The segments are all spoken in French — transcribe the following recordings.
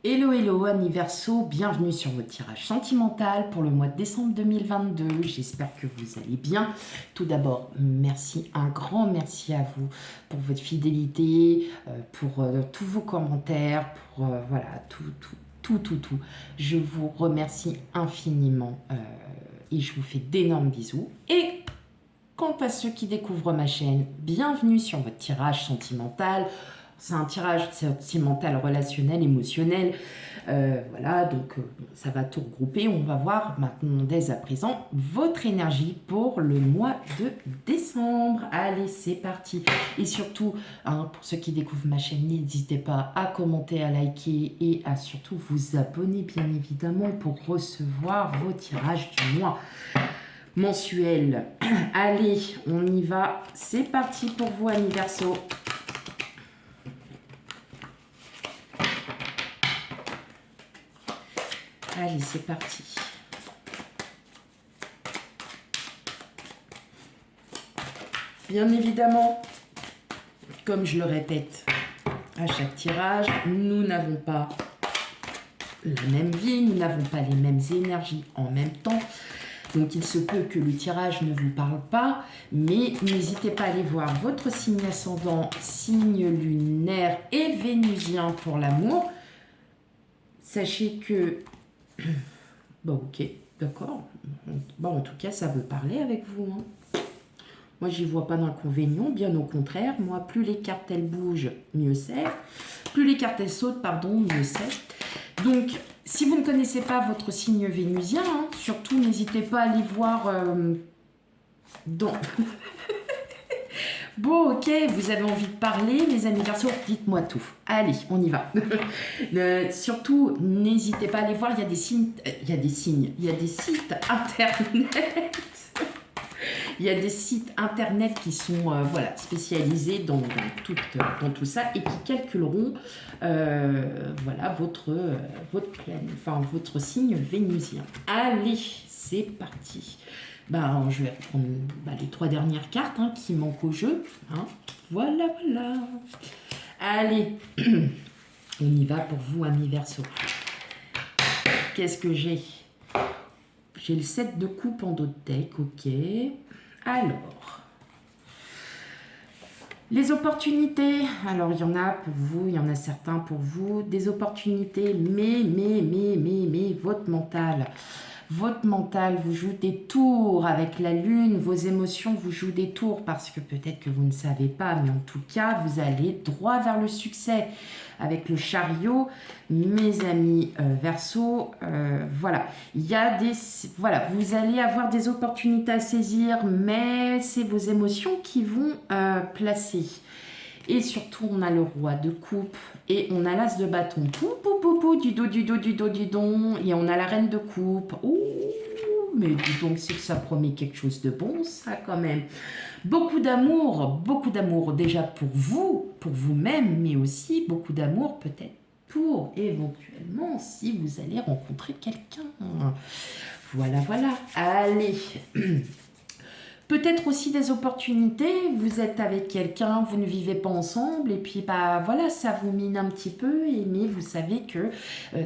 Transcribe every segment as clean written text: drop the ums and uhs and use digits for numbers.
Hello, hello, amis Verseau, bienvenue sur votre tirage sentimental pour le mois de décembre 2022. J'espère que vous allez bien. Tout d'abord, merci, un grand merci à vous pour votre fidélité, pour tous vos commentaires, pour voilà, tout. Je vous remercie infiniment et je vous fais d'énormes bisous. Et quant à ceux qui découvrent ma chaîne, bienvenue sur votre tirage sentimental. C'est un tirage sentimental, relationnel, émotionnel. Voilà, donc ça va tout regrouper. On va voir maintenant, dès à présent, votre énergie pour le mois de décembre. Allez, c'est parti. Et surtout, hein, pour ceux qui découvrent ma chaîne, n'hésitez pas à commenter, à liker et à surtout vous abonner, bien évidemment, pour recevoir vos tirages du mois mensuel. Allez, on y va. C'est parti pour vous, amis Verseau. Allez, c'est parti. Bien évidemment, comme je le répète à chaque tirage, nous n'avons pas la même vie, nous n'avons pas les mêmes énergies en même temps. Donc il se peut que le tirage ne vous parle pas, mais n'hésitez pas à aller voir votre signe ascendant, signe lunaire et vénusien pour l'amour. Sachez que... Bon, ok, d'accord. Bon, en tout cas, ça veut parler avec vous. Hein. Moi, j'y vois pas d'inconvénient, bien au contraire. Moi, plus les cartes, elles bougent, mieux c'est. Plus les cartes, elles sautent, pardon, mieux c'est. Donc, si vous ne connaissez pas votre signe vénusien, hein, surtout, n'hésitez pas à aller voir dans... Bon, ok, vous avez envie de parler, mes amis Verseaux, dites-moi tout. Allez, on y va. Surtout, n'hésitez pas à aller voir, il y a des sites internet. Il y a des sites internet qui sont voilà, spécialisés dans tout ça et qui calculeront voilà, votre signe vénusien. Allez, c'est parti. Je vais prendre les 3 dernières cartes hein, qui manquent au jeu. Hein. Voilà. Allez, on y va pour vous, amis Verseau. Qu'est-ce que j'ai? J'ai le 7 de coupe en dos de deck, ok. Alors, les opportunités. Alors, il y en a pour vous, il y en a certains pour vous. Des opportunités, mais, votre mental. Votre mental vous joue des tours avec la lune, vos émotions vous jouent des tours parce que peut-être que vous ne savez pas, mais en tout cas, vous allez droit vers le succès avec le chariot. Mes amis Verseau, voilà, voilà, vous allez avoir des opportunités à saisir, mais c'est vos émotions qui vont placer. Et surtout, on a le roi de coupe et on a l'as de bâton. Du dos. Et on a la reine de coupe. Ouh, mais dis donc, c'est que ça promet quelque chose de bon, ça, quand même. Beaucoup d'amour déjà pour vous, pour vous-même, mais aussi beaucoup d'amour peut-être pour, éventuellement, si vous allez rencontrer quelqu'un. Voilà. Allez. Peut-être aussi des opportunités, vous êtes avec quelqu'un, vous ne vivez pas ensemble et puis voilà, ça vous mine un petit peu, mais vous savez que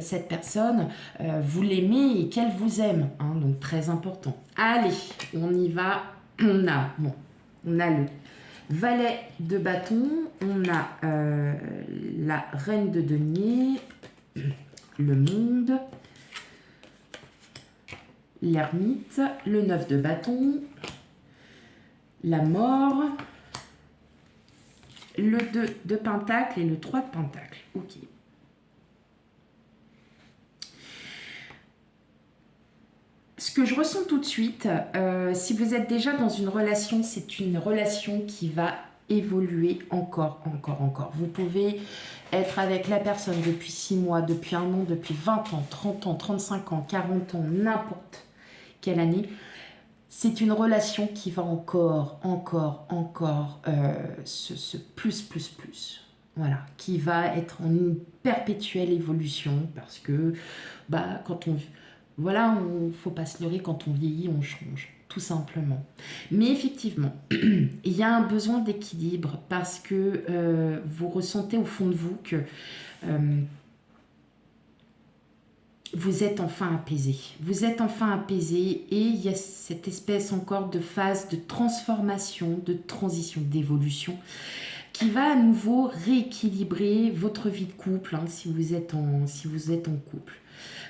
cette personne, vous l'aimez et qu'elle vous aime, hein, donc très important. Allez, on y va, on a le valet de bâton, on a la reine de denier, le monde, l'ermite, le 9 de bâton, la mort, le 2 de pentacle et le 3 de pentacle. Ok. Ce que je ressens tout de suite, si vous êtes déjà dans une relation, c'est une relation qui va évoluer encore. Vous pouvez être avec la personne depuis 6 mois, depuis 1 an, depuis 20 ans, 30 ans, 35 ans, 40 ans, n'importe quelle année. C'est une relation qui va encore se plus. Voilà, qui va être en une perpétuelle évolution parce que faut pas se leurrer, quand on vieillit, on change, tout simplement. Mais effectivement, il y a un besoin d'équilibre parce que vous ressentez au fond de vous que vous êtes enfin apaisé. Vous êtes enfin apaisé et il y a cette espèce encore de phase de transformation, de transition, d'évolution qui va à nouveau rééquilibrer votre vie de couple si vous êtes en couple.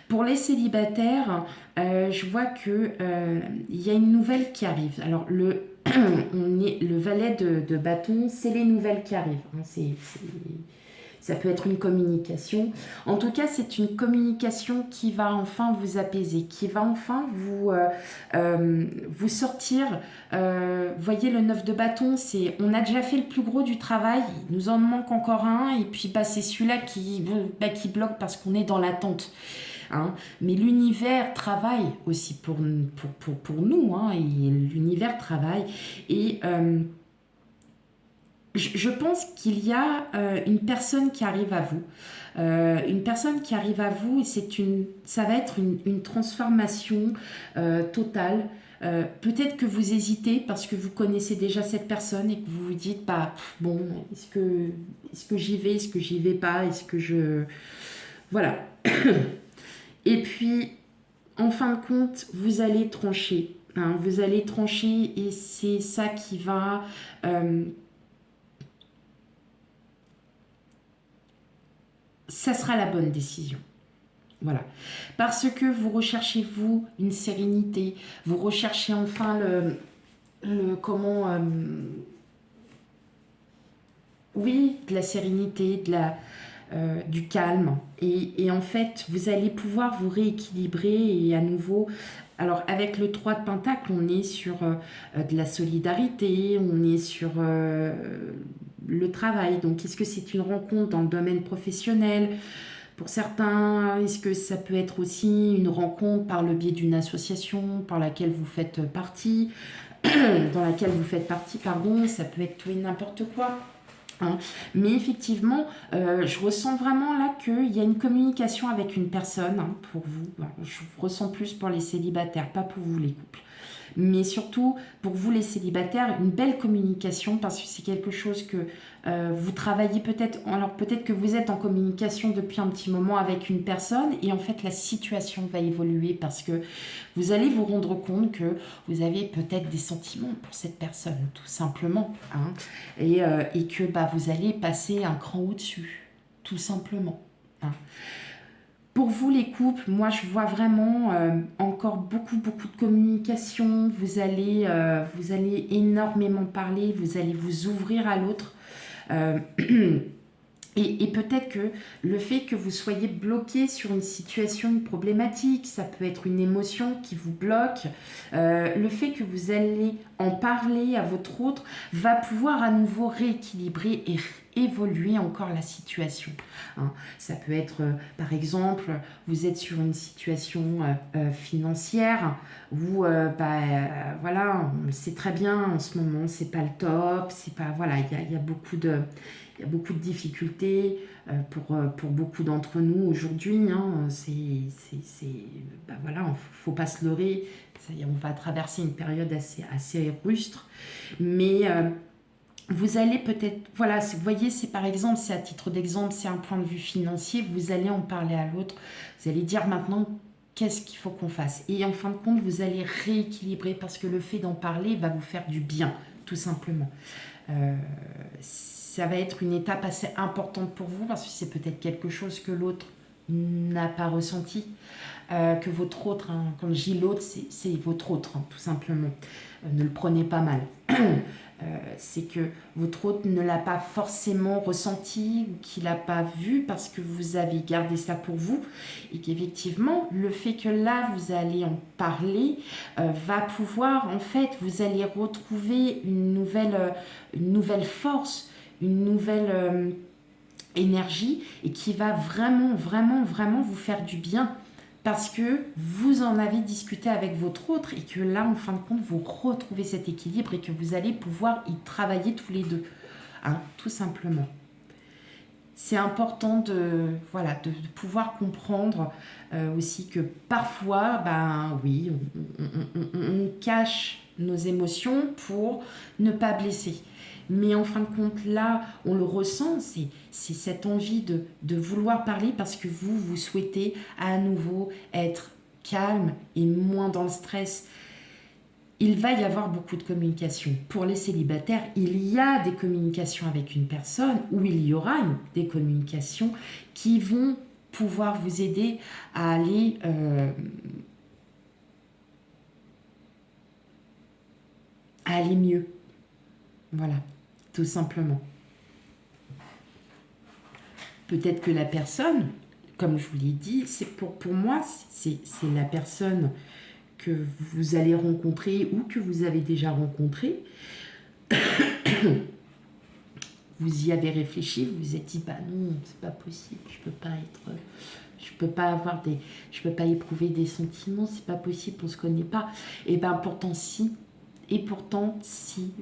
Pour les célibataires, je vois que il y a une nouvelle qui arrive. Alors le valet de bâton, c'est les nouvelles qui arrivent. Ça peut être une communication. En tout cas, c'est une communication qui va enfin vous apaiser, qui va enfin vous sortir. Voyez, le 9 de bâton, c'est on a déjà fait le plus gros du travail, il nous en manque encore un, et puis c'est celui-là qui bloque parce qu'on est dans l'attente. Mais l'univers travaille aussi pour nous, et l'univers travaille. Et je pense qu'il y a une personne qui arrive à vous. Une personne qui arrive à vous, et ça va être une transformation totale. Peut-être que vous hésitez parce que vous connaissez déjà cette personne et que vous vous dites, bon, est-ce que j'y vais, est-ce que j'y vais pas, est-ce que je... Voilà. Et puis, en fin de compte, vous allez trancher. Vous allez trancher et c'est ça qui va... ça sera la bonne décision. Voilà. Parce que vous recherchez, vous, une sérénité. Vous recherchez enfin oui, de la sérénité, du calme. Et en fait, vous allez pouvoir vous rééquilibrer et à nouveau... Alors, avec le 3 de Pentacle, on est sur de la solidarité, on est sur le travail. Donc, est-ce que c'est une rencontre dans le domaine professionnel? Pour certains, est-ce que ça peut être aussi une rencontre par le biais d'une association par laquelle vous faites partie, dans laquelle vous faites partie, ça peut être tout et n'importe quoi. Mais effectivement, je ressens vraiment là qu'il y a une communication avec une personne pour vous. Je ressens plus pour les célibataires, pas pour vous les couples. Mais surtout, pour vous les célibataires, une belle communication parce que c'est quelque chose que vous travaillez peut-être... Alors peut-être que vous êtes en communication depuis un petit moment avec une personne et en fait la situation va évoluer parce que vous allez vous rendre compte que vous avez peut-être des sentiments pour cette personne, tout simplement. Et que vous allez passer un cran au-dessus, tout simplement. Pour vous les couples, moi je vois vraiment encore beaucoup de communication. Vous allez énormément parler, vous allez vous ouvrir à l'autre. Et peut-être que le fait que vous soyez bloqué sur une situation, une problématique, ça peut être une émotion qui vous bloque, le fait que vous allez en parler à votre autre va pouvoir à nouveau rééquilibrer et évoluer encore la situation. Ça peut être, par exemple, vous êtes sur une situation financière où, voilà, on le sait très bien en ce moment, c'est pas le top, c'est pas, voilà, il y a beaucoup de difficultés pour beaucoup d'entre nous aujourd'hui. Voilà, faut pas se leurrer. On va traverser une période assez rustre, mais vous allez peut-être, voilà, vous voyez, c'est par exemple, c'est à titre d'exemple, c'est un point de vue financier, vous allez en parler à l'autre, vous allez dire maintenant qu'est-ce qu'il faut qu'on fasse. Et en fin de compte, vous allez rééquilibrer parce que le fait d'en parler va vous faire du bien, tout simplement. Ça va être une étape assez importante pour vous parce que c'est peut-être quelque chose que l'autre n'a pas ressenti, que votre autre, quand je dis l'autre, c'est votre autre, tout simplement. Ne le prenez pas mal. C'est que votre autre ne l'a pas forcément ressenti ou qu'il n'a pas vu parce que vous avez gardé ça pour vous et qu'effectivement, le fait que là, vous allez en parler va pouvoir, en fait, vous allez retrouver une nouvelle force, une nouvelle énergie et qui va vraiment, vraiment, vraiment vous faire du bien parce que vous en avez discuté avec votre autre et que là, en fin de compte, vous retrouvez cet équilibre et que vous allez pouvoir y travailler tous les deux, tout simplement. C'est important de pouvoir comprendre aussi que parfois, oui, on cache nos émotions pour ne pas blesser. Mais en fin de compte, là, on le ressent, c'est cette envie de vouloir parler parce que vous souhaitez à nouveau être calme et moins dans le stress. Il va y avoir beaucoup de communication. Pour les célibataires, il y a des communications avec une personne ou il y aura des communications qui vont pouvoir vous aider à aller mieux. Voilà, tout simplement. Peut-être que la personne, comme je vous l'ai dit, c'est pour moi, c'est la personne que vous allez rencontrer ou que vous avez déjà rencontré. Vous y avez réfléchi, vous vous êtes dit, bah non, c'est pas possible, je peux pas éprouver des sentiments, c'est pas possible, on se connaît pas. Et ben pourtant si,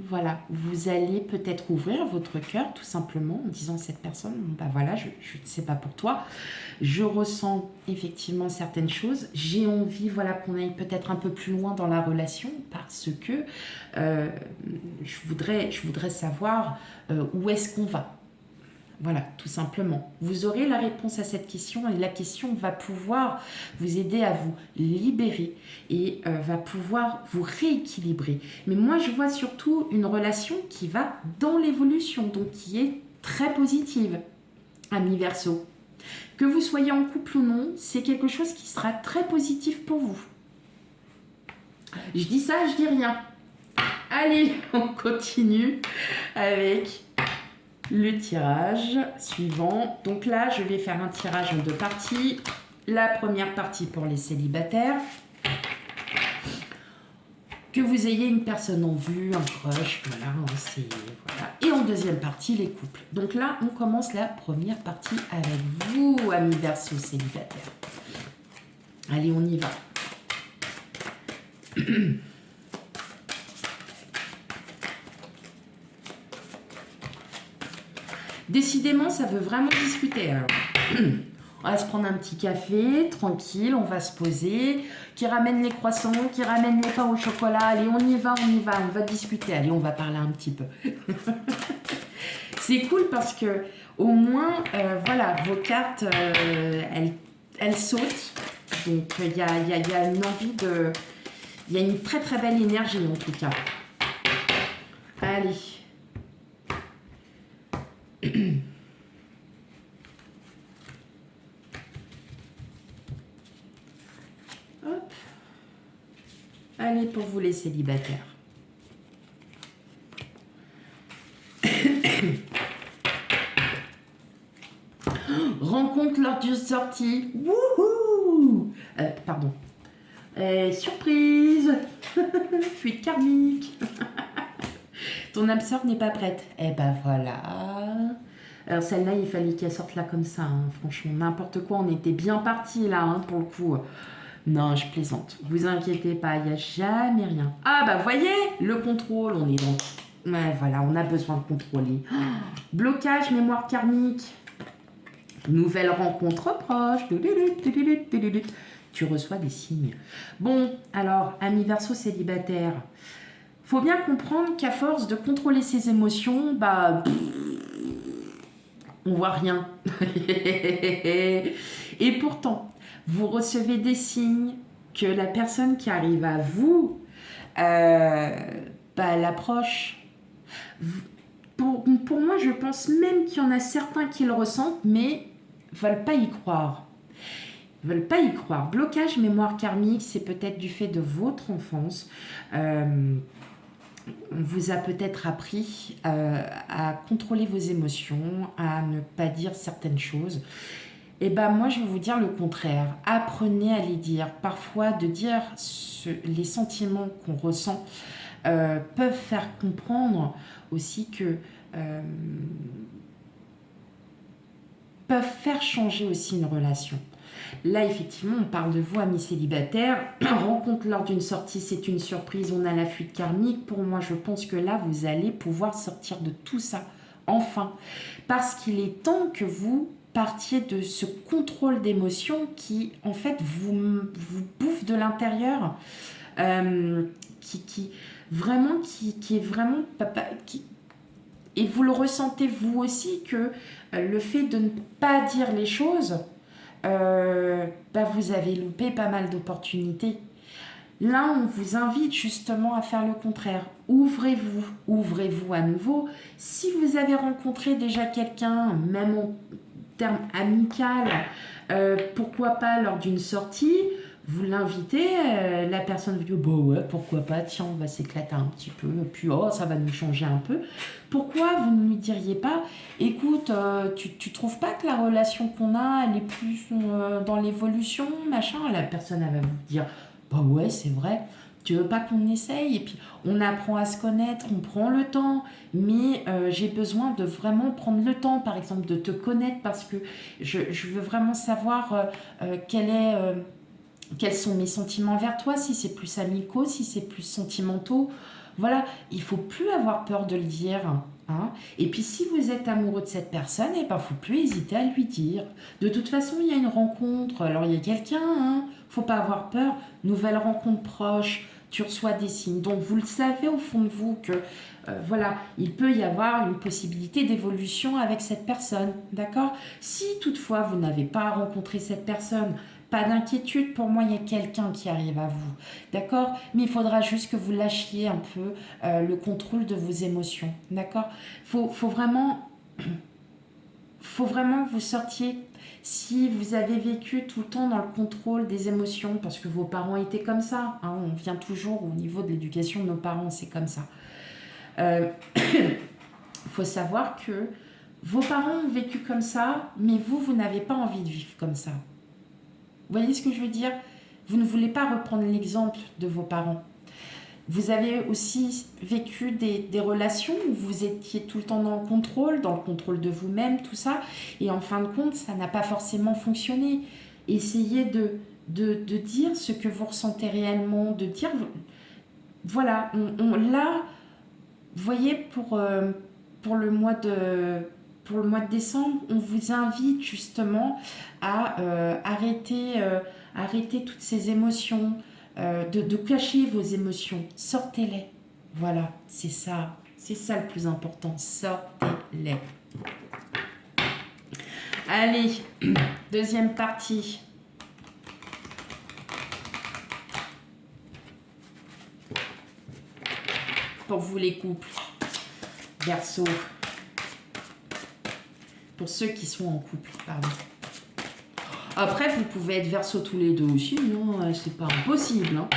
voilà, vous allez peut-être ouvrir votre cœur tout simplement en disant à cette personne, bah voilà, je ne sais pas pour toi, je ressens effectivement certaines choses, j'ai envie, voilà, qu'on aille peut-être un peu plus loin dans la relation parce que je voudrais savoir où est-ce qu'on va. Voilà, tout simplement. Vous aurez la réponse à cette question et la question va pouvoir vous aider à vous libérer et va pouvoir vous rééquilibrer. Mais moi, je vois surtout une relation qui va dans l'évolution, donc qui est très positive. Amis Verseau. Que vous soyez en couple ou non, c'est quelque chose qui sera très positif pour vous. Je dis ça, je dis rien. Allez, on continue avec le tirage suivant. Donc là, je vais faire un tirage en 2 parties. La première partie pour les célibataires. Que vous ayez une personne en vue, un crush, voilà, voilà. Et en deuxième partie, les couples. Donc là, on commence la première partie avec vous, amis Verseau célibataires. Allez, on y va. Décidément, ça veut vraiment discuter. Alors. On va se prendre un petit café, tranquille, on va se poser. Qui ramène les croissants, qui ramène les pains au chocolat. Allez, on y va, on va discuter. Allez, on va parler un petit peu. C'est cool parce que au moins, voilà, vos cartes, elles sautent. Donc, il y a une envie de... Il y a une très très belle énergie en tout cas. Allez. Hop. Allez, pour vous les célibataires. Rencontre lors d'une sortie. Wouhou! Pardon. Surprise! Fuite karmique. Ton âme sœur n'est pas prête. Eh ben voilà. Alors celle-là, il fallait qu'elle sorte là comme ça. Hein. Franchement, n'importe quoi. On était bien partis là, hein, pour le coup. Non, je plaisante. Vous inquiétez pas, il n'y a jamais rien. Ah bah voyez, le contrôle, on est dans... Ouais, voilà, on a besoin de contrôler. Oh, blocage, mémoire karmique. Nouvelle rencontre proche. Tu reçois des signes. Bon, alors, amis Verseau célibataire, faut bien comprendre qu'à force de contrôler ses émotions, bah... on voit rien. Et pourtant, vous recevez des signes que la personne qui arrive à vous, elle approche. Pour moi, je pense même qu'il y en a certains qui le ressentent, mais ne veulent pas y croire. Ils veulent pas y croire. Blocage mémoire karmique, c'est peut-être du fait de votre enfance. On vous a peut-être appris à contrôler vos émotions, à ne pas dire certaines choses. Et ben moi, je vais vous dire le contraire. Apprenez à les dire. Parfois, de dire les sentiments qu'on ressent peuvent faire comprendre aussi que... peuvent faire changer aussi une relation. Là, effectivement, on parle de vous, amis célibataires. Rencontre lors d'une sortie, c'est une surprise. On a la fuite karmique. Pour moi, je pense que là, vous allez pouvoir sortir de tout ça, enfin. Parce qu'il est temps que vous partiez de ce contrôle d'émotions qui, en fait, vous bouffe de l'intérieur. Qui est vraiment... et vous le ressentez vous aussi que le fait de ne pas dire les choses, vous avez loupé pas mal d'opportunités. Là, on vous invite justement à faire le contraire. Ouvrez-vous à nouveau. Si vous avez rencontré déjà quelqu'un, même en termes amical, pourquoi pas lors d'une sortie, vous l'invitez, la personne vous dit bah ouais, pourquoi pas, tiens, on va s'éclater un petit peu, puis oh, ça va nous changer un peu. Pourquoi vous ne lui diriez pas, écoute, tu trouves pas que la relation qu'on a, elle est plus dans l'évolution, machin. La personne, elle va vous dire bah ouais, c'est vrai. Tu veux pas qu'on essaye? Et puis on apprend à se connaître, on prend le temps, mais j'ai besoin de vraiment prendre le temps, par exemple, de te connaître parce que je veux vraiment savoir quels sont mes sentiments envers toi, si c'est plus amicaux, si c'est plus sentimentaux. Voilà, il faut plus avoir peur de le dire. Hein. Et puis si vous êtes amoureux de cette personne, il ne faut plus hésiter à lui dire. De toute façon, il y a une rencontre, alors il y a quelqu'un, hein, faut pas avoir peur. Nouvelle rencontre proche, tu reçois des signes. Donc vous le savez au fond de vous que voilà, il peut y avoir une possibilité d'évolution avec cette personne, d'accord? Si toutefois vous n'avez pas rencontré cette personne, pas d'inquiétude, pour moi il y a quelqu'un qui arrive à vous, d'accord? Mais il faudra juste que vous lâchiez un peu le contrôle de vos émotions, d'accord? Faut vraiment vous sortiez. Si vous avez vécu tout le temps dans le contrôle des émotions, parce que vos parents étaient comme ça, hein, on vient toujours au niveau de l'éducation de nos parents, c'est comme ça. Faut savoir que vos parents ont vécu comme ça, mais vous n'avez pas envie de vivre comme ça. Vous voyez ce que je veux dire? Vous ne voulez pas reprendre l'exemple de vos parents. Vous avez aussi vécu des relations où vous étiez tout le temps dans le contrôle de vous-même, tout ça. Et en fin de compte, ça n'a pas forcément fonctionné. Essayez de dire ce que vous ressentez réellement, de dire... Voilà, là, vous voyez, pour le mois de décembre, on vous invite justement à arrêter toutes ces émotions, de cacher vos émotions. Sortez-les. Voilà, c'est ça le plus important. Sortez-les. Allez, deuxième partie. Pour vous les couples. Verseau. Pour ceux qui sont en couple, pardon. Après, vous pouvez être Verseau tous les deux aussi, non, c'est pas impossible. Hein.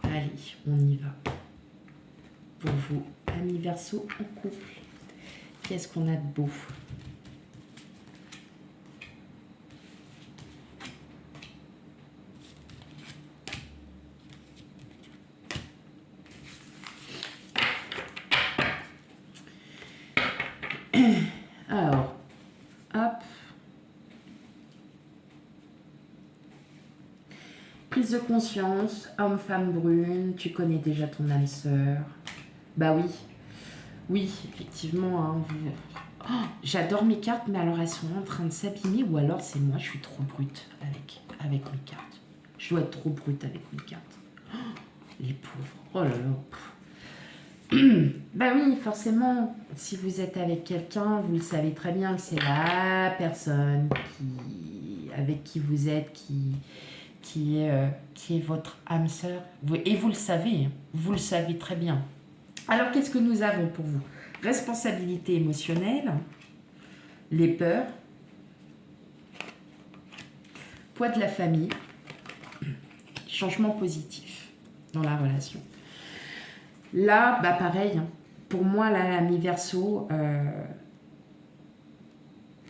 Allez, on y va. Pour vous, amis Verseau en couple, qu'est-ce qu'on a de beau? Alors, hop. Prise de conscience, homme-femme brune, tu connais déjà ton âme sœur. Bah oui, oui, effectivement. Hein, oh, j'adore mes cartes, mais alors elles sont en train de s'abîmer ou alors c'est moi, je suis trop brute avec mes cartes. Je dois être trop brute avec mes cartes. Oh, les pauvres, oh là là. Bah oui, forcément, si vous êtes avec quelqu'un, vous le savez très bien que c'est la personne avec qui vous êtes, qui est votre âme sœur. Et vous le savez, vous le savez très bien. Alors, qu'est-ce que nous avons pour vous? Responsabilité émotionnelle, les peurs, poids de la famille, changement positif dans la relation. Là, bah pareil, hein. Pour moi, là, l'ami Verseau,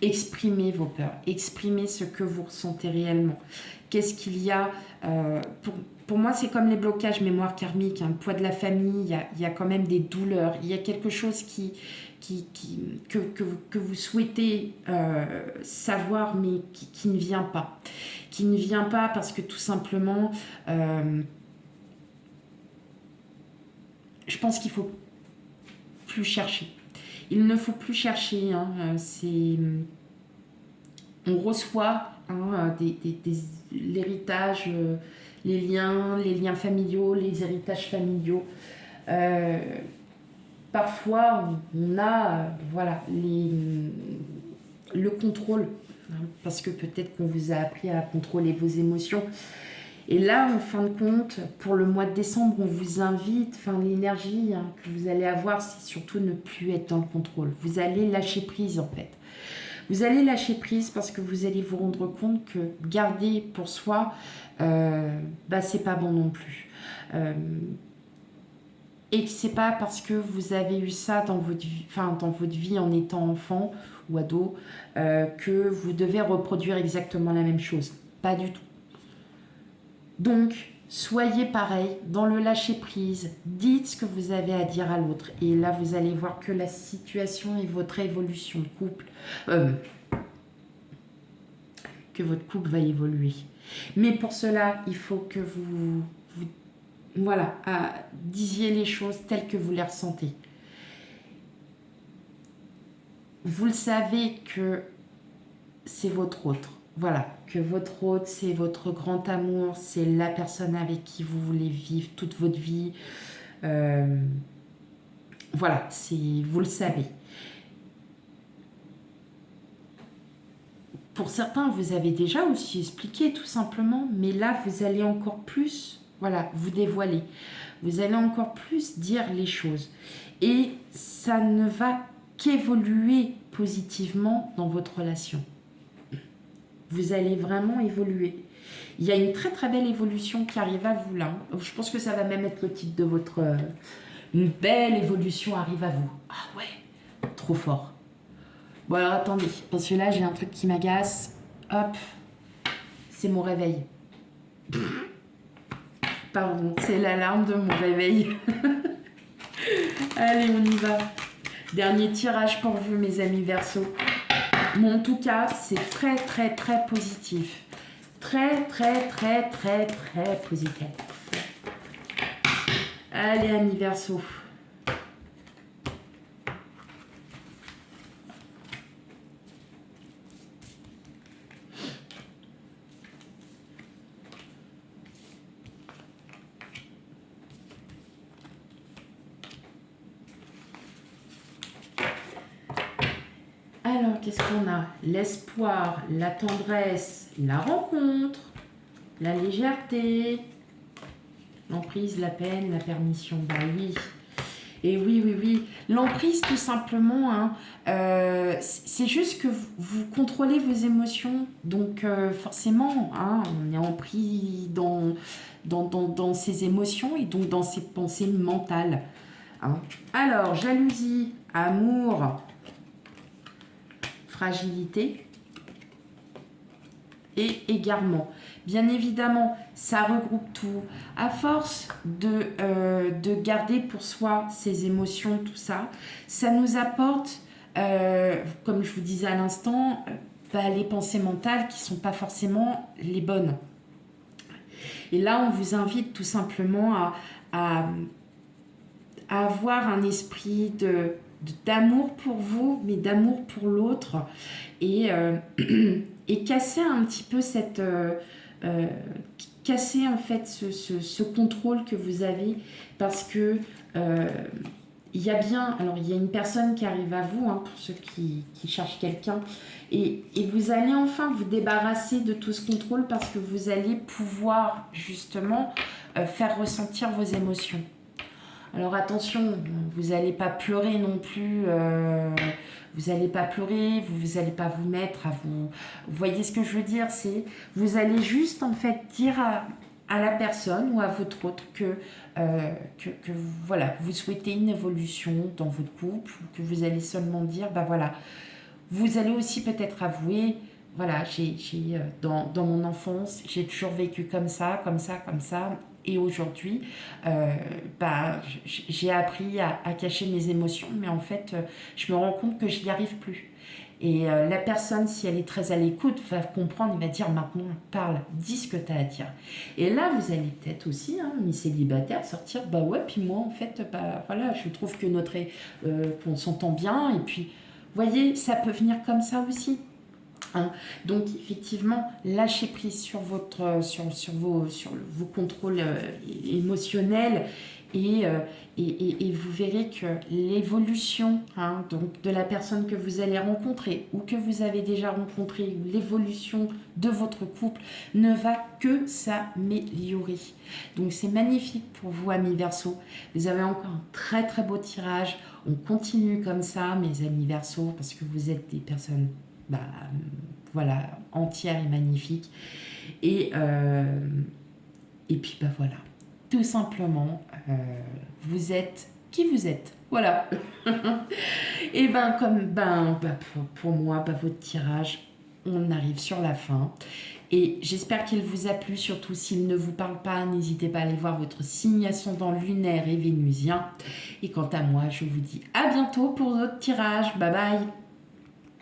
exprimez vos peurs, exprimez ce que vous ressentez réellement. Qu'est-ce qu'il y a pour moi, c'est comme les blocages mémoire karmique, hein, le poids de la famille, il y a quand même des douleurs, il y a quelque chose que vous souhaitez savoir, mais qui ne vient pas. Qui ne vient pas parce que tout simplement... je pense qu'il faut plus chercher. Il ne faut plus chercher. Hein, l'héritage les liens familiaux, les héritages familiaux. Parfois, on a voilà, le contrôle, hein, parce que peut-être qu'on vous a appris à contrôler vos émotions. Et là, en fin de compte, pour le mois de décembre, on vous invite, enfin l'énergie hein, que vous allez avoir, c'est surtout ne plus être dans le contrôle. Vous allez lâcher prise en fait. Vous allez lâcher prise parce que vous allez vous rendre compte que garder pour soi, c'est pas bon non plus. Et que c'est pas parce que vous avez eu ça dans votre vie en étant enfant ou ado que vous devez reproduire exactement la même chose. Pas du tout. Donc, soyez pareil, dans le lâcher-prise, dites ce que vous avez à dire à l'autre. Et là, vous allez voir que la situation et votre évolution de couple, que votre couple va évoluer. Mais pour cela, il faut que vous disiez les choses telles que vous les ressentez. Vous le savez que c'est votre autre. Voilà, que votre autre, c'est votre grand amour, c'est la personne avec qui vous voulez vivre toute votre vie. Voilà, vous le savez. Pour certains, vous avez déjà aussi expliqué tout simplement, mais là, vous allez encore plus, vous dévoiler. Vous allez encore plus dire les choses. Et ça ne va qu'évoluer positivement dans votre relation. Vous allez vraiment évoluer. Il y a une très très belle évolution qui arrive à vous là. Je pense que ça va même être le titre de votre... une belle évolution arrive à vous. Ah ouais, trop fort. Bon alors attendez, parce que là j'ai un truc qui m'agace. Hop, c'est mon réveil. Pardon, c'est l'alarme de mon réveil. Allez, on y va. Dernier tirage pour vous mes amis Verseau. Mais en tout cas, c'est très très très positif. Très très très très très positif. Allez amis Verseau. Alors, qu'est-ce qu'on a? L'espoir, la tendresse, la rencontre, la légèreté, l'emprise, la peine, la permission. Bah oui. Et oui. L'emprise, tout simplement, hein, c'est juste que vous contrôlez vos émotions. Donc, forcément, hein, on est empris dans ses émotions et donc dans ses pensées mentales. Hein. Alors, jalousie, amour, fragilité et égarement. Bien évidemment, ça regroupe tout. À force de garder pour soi ses émotions, tout ça, ça nous apporte, comme je vous disais à l'instant, les pensées mentales qui ne sont pas forcément les bonnes. Et là, on vous invite tout simplement à avoir un esprit d'amour pour vous, mais d'amour pour l'autre, et casser un petit peu casser en fait ce contrôle que vous avez, parce que il y a une personne qui arrive à vous, hein, pour ceux qui cherchent quelqu'un, et vous allez enfin vous débarrasser de tout ce contrôle, parce que vous allez pouvoir justement faire ressentir vos émotions. Alors attention, vous n'allez pas pleurer non plus, vous n'allez pas pleurer, vous n'allez pas vous mettre à vous... Vous voyez ce que je veux dire, vous allez juste en fait dire à la personne ou à votre autre que vous souhaitez une évolution dans votre couple, que vous allez seulement dire, vous allez aussi peut-être avouer, dans mon enfance, j'ai toujours vécu comme ça, et aujourd'hui, j'ai appris à cacher mes émotions, mais en fait, je me rends compte que je n'y arrive plus. Et la personne, si elle est très à l'écoute, va comprendre, elle va dire maintenant, parle, dis ce que tu as à dire. Et là, vous allez peut-être aussi, hein, mes célibataires, sortir, puis moi, en fait, je trouve que qu'on s'entend bien, et puis, vous voyez, ça peut venir comme ça aussi. hein. Donc effectivement, lâchez prise sur vos contrôles émotionnels et vous verrez que l'évolution, hein, donc de la personne que vous allez rencontrer ou que vous avez déjà rencontré, ou l'évolution de votre couple ne va que s'améliorer. Donc c'est magnifique pour vous, amis Verseau. Vous avez encore un très très beau tirage. On continue comme ça, mes amis Verseau, parce que vous êtes des personnes, bah, voilà, entières et magnifiques. Et puis, bah voilà, tout simplement, vous êtes qui vous êtes. Voilà. Et ben, pour moi, votre tirage, on arrive sur la fin. Et j'espère qu'il vous a plu, surtout s'il ne vous parle pas, n'hésitez pas à aller voir votre signe ascendant lunaire et vénusien. Et quant à moi, je vous dis à bientôt pour d'autres tirages. Bye bye.